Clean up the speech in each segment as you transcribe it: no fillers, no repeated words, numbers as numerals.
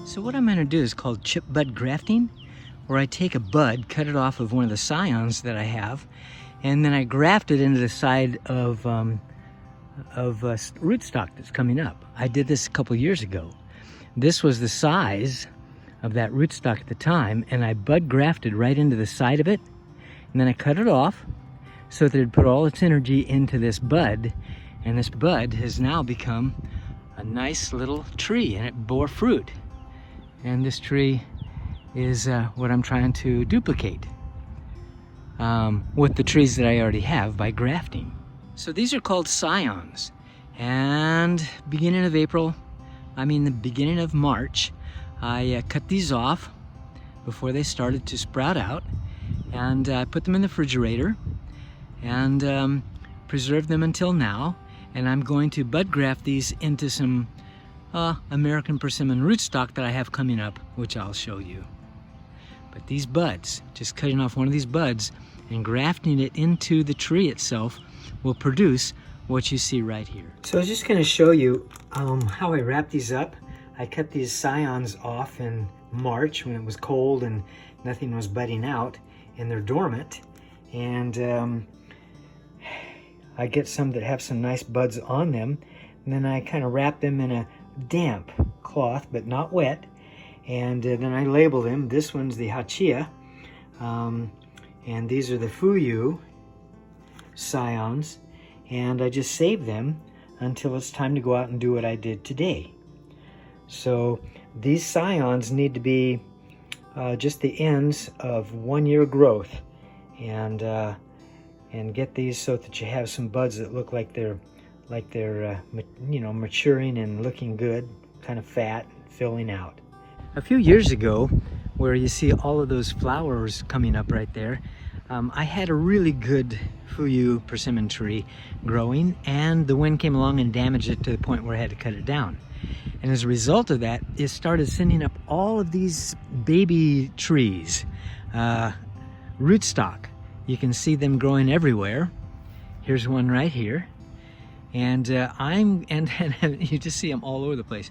So what I'm going to do is called chip bud grafting, where I take a bud, cut it off of one of the scions that I have, and then I graft it into the side of rootstock that's coming up. I did this a couple years ago. This was the size of that rootstock at the time, and I bud grafted right into the side of it, and then I cut it off so that it put all its energy into this bud, and this bud has now become a nice little tree, and it bore fruit. And this tree is what I'm trying to duplicate with the trees that I already have by grafting. So these are called scions, and beginning of the beginning of March, I cut these off before they started to sprout out, and I put them in the refrigerator and preserved them until now. And I'm going to bud graft these into some American persimmon rootstock that I have coming up, which I'll show you. But these buds, just cutting off one of these buds and grafting it into the tree itself, will produce what you see right here. So I was just going to show you how I wrap these up. I cut these scions off in March when it was cold and nothing was budding out, and they're dormant. And I get some that have some nice buds on them, and then I kind of wrap them in a damp cloth, but not wet, and then I label them. This one's the hachia, and these are the fuyu scions, and I just save them until it's time to go out and do what I did today. So these scions need to be just the ends of 1 year growth, and get these so that you have some buds that look like they're maturing and looking good, kind of fat, filling out. A few years ago, where you see all of those flowers coming up right there, I had a really good fuyu persimmon tree growing, and the wind came along and damaged it to the point where I had to cut it down. And as a result of that, it started sending up all of these baby trees, rootstock. You can see them growing everywhere. Here's one right here. And you just see them all over the place.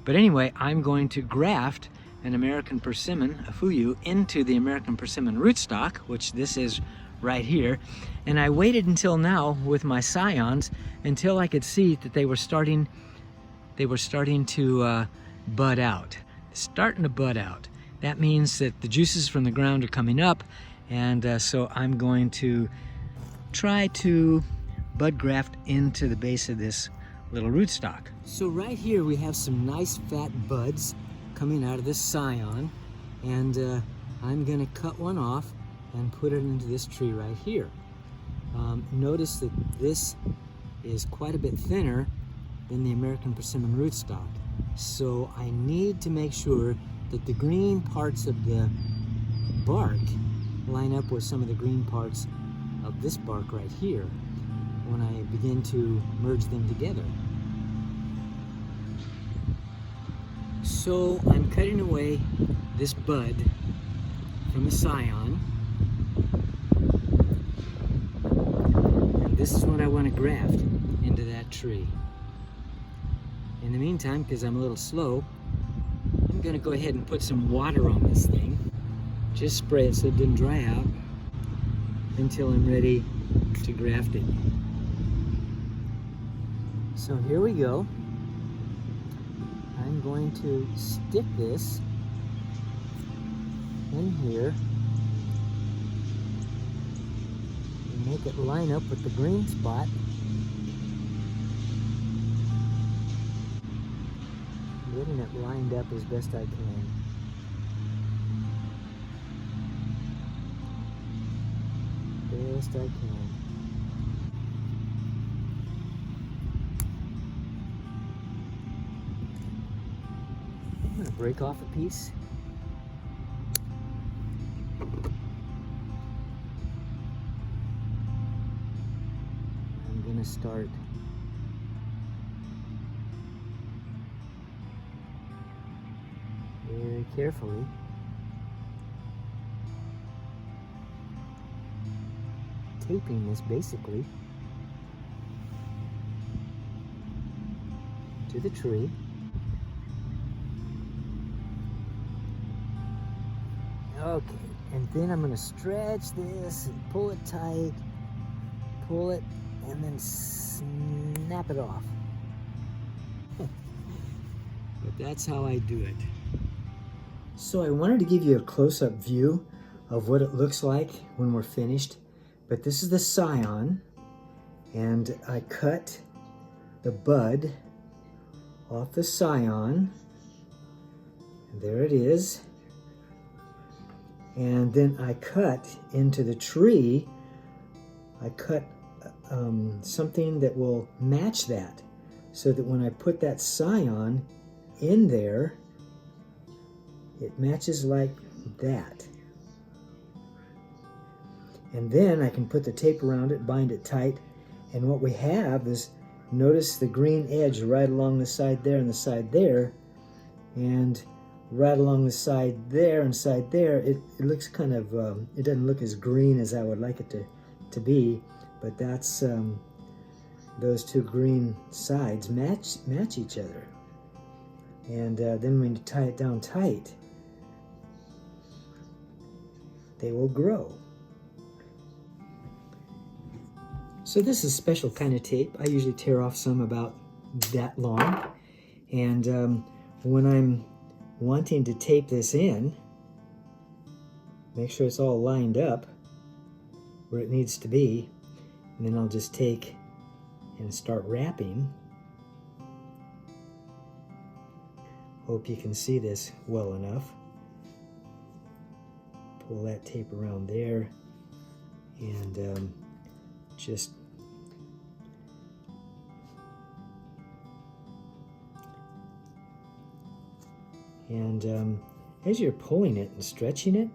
But anyway, I'm going to graft an American persimmon, a fuyu, into the American persimmon rootstock, which this is right here. And I waited until now with my scions until I could see that they were starting to bud out. Starting to bud out. That means that the juices from the ground are coming up, and so I'm going to try to bud graft into the base of this little rootstock. So right here we have some nice fat buds coming out of this scion, and I'm gonna cut one off and put it into this tree right here. Notice that this is quite a bit thinner than the American persimmon rootstock, so I need to make sure that the green parts of the bark line up with some of the green parts of this bark right here when I begin to merge them together. So I'm cutting away this bud from a scion, and this is what I want to graft into that tree. In the meantime, because I'm a little slow, I'm going to go ahead and put some water on this thing. Just spray it so it doesn't dry out until I'm ready to graft it. So here we go. I'm going to stick this in here and make it line up with the green spot. Getting it lined up as best I can. Best I can. I'm going to break off a piece. I'm going to start very carefully taping this basically to the tree. Okay, and then I'm gonna stretch this and pull it tight, pull it, and then snap it off. But that's how I do it. So I wanted to give you a close-up view of what it looks like when we're finished. But this is the scion, and I cut the bud off the scion. And there it is. And then I cut into the tree, I cut something that will match that, so that when I put that scion in there, it matches like that. And then I can put the tape around it, bind it tight, and what we have is, notice the green edge right along the side there and the side there, and right along the side there and side there. It looks kind of, it doesn't look as green as I would like it to be, but that's, those two green sides match each other. And then when you tie it down tight, they will grow. So this is a special kind of tape. I usually tear off some about that long. And when I'm wanting to tape this in, make sure it's all lined up where it needs to be, and then I'll just take and start wrapping. Hope you can see this well enough. Pull that tape around there, and just as you're pulling it and stretching it,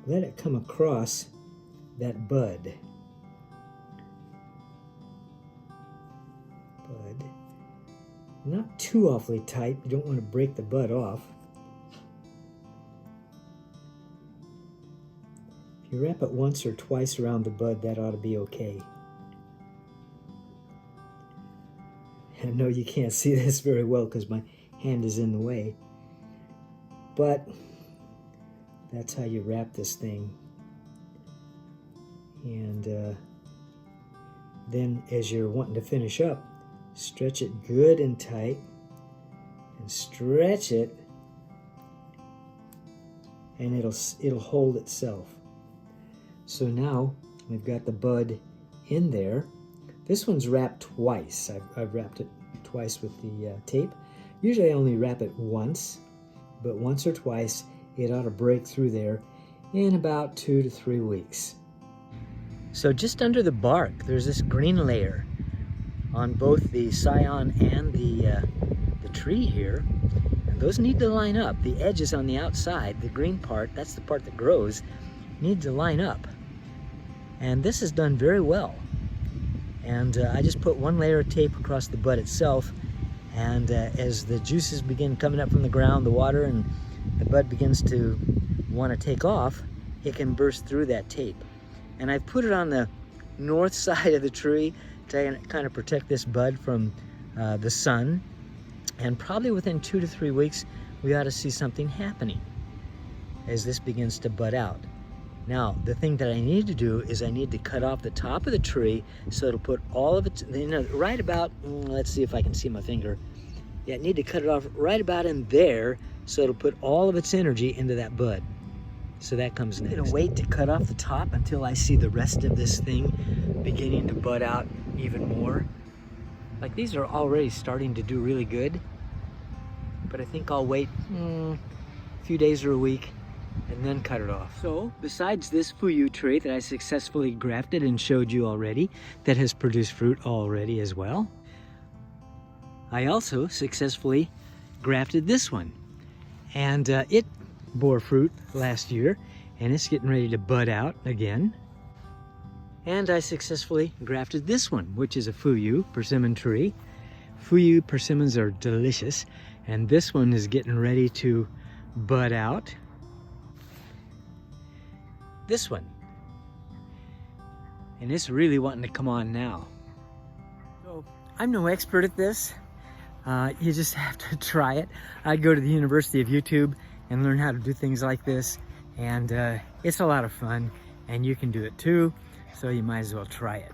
let it come across that bud. Not too awfully tight. You don't want to break the bud off. If you wrap it once or twice around the bud, that ought to be okay. I know you can't see this very well because my hand is in the way, but that's how you wrap this thing. And then as you're wanting to finish up, stretch it good and tight, and stretch it, and it'll hold itself. So now we've got the bud in there. This one's wrapped twice. I've wrapped it twice with the tape. Usually I only wrap it once, but once or twice it ought to break through there in about 2 to 3 weeks. So just under the bark, there's this green layer on both the scion and the tree here. And those need to line up. The edges on the outside, the green part, that's the part that grows, need to line up. And this is done very well. And I just put one layer of tape across the bud itself, and as the juices begin coming up from the ground, the water, and the bud begins to want to take off, it can burst through that tape. And I've put it on the north side of the tree to kind of protect this bud from the sun. And probably within 2 to 3 weeks, we ought to see something happening as this begins to bud out. Now, the thing that I need to do is I need to cut off the top of the tree so it'll put all of it, right about, let's see if I can see my finger. Yeah, I need to cut it off right about in there so it'll put all of its energy into that bud. So that comes next. I'm gonna wait to cut off the top until I see the rest of this thing beginning to bud out even more. Like, these are already starting to do really good, but I think I'll wait a few days or a week and then cut it off. So besides this fuyu tree that I successfully grafted and showed you already, that has produced fruit already as well, I also successfully grafted this one, and it bore fruit last year, and it's getting ready to bud out again. And I successfully grafted this one, which is a fuyu persimmon tree. Fuyu persimmons are delicious, and this one is getting ready to bud out. This one, and it's really wanting to come on now. So I'm no expert at this. You just have to try it. I'd go to the University of YouTube and learn how to do things like this, and it's a lot of fun, and you can do it too, so you might as well try it.